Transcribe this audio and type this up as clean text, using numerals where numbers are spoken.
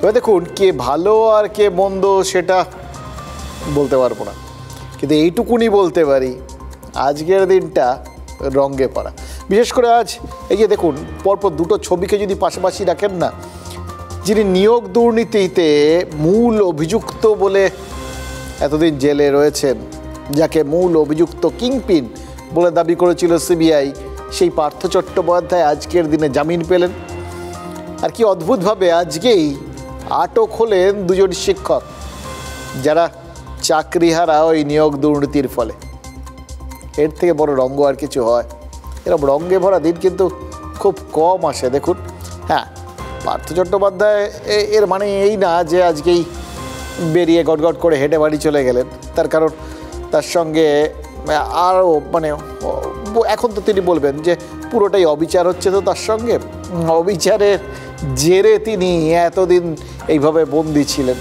এবার দেখুন, কে ভালো আর কে মন্দ সেটা বলতে পারবো না, কিন্তু এইটুকুনি বলতে পারি আজকের দিনটা রঙে ভরা। বিশেষ করে আজ এই যে দেখুন, পরপর দুটো ছবিকে যদি পাশাপাশি রাখেন না, যিনি নিয়োগ দুর্নীতিতে মূল অভিযুক্ত বলে এতদিন জেলে রয়েছেন, যাকে মূল অভিযুক্ত কিংপিন বলে দাবি করেছিল সিবিআই, সেই পার্থ চট্টোপাধ্যায় আজকের দিনে জামিন পেলেন। আর কি অদ্ভুতভাবে আজকেই আটক হলেন দুজন শিক্ষক, যারা চাকরিহারা ওই নিয়োগ দুর্নীতির ফলে। এর থেকে বড় রঙ্গ আর কিছু হয়? এরকম রঙে ভরা দিন কিন্তু খুব কম আসে। দেখুন, হ্যাঁ, পার্থ চট্টোপাধ্যায় এর মানে এই না যে আজকেই বেরিয়ে গটগট করে হেঁটে বাড়ি চলে গেলেন। তার কারণ তার সঙ্গে আরও মানে এখন তো তিনি বলবেন যে পুরোটাই অবিচার হচ্ছে, তো তার সঙ্গে অবিচারের জেরে তিনি এতদিন এইভাবে বন্দী ছিলেন।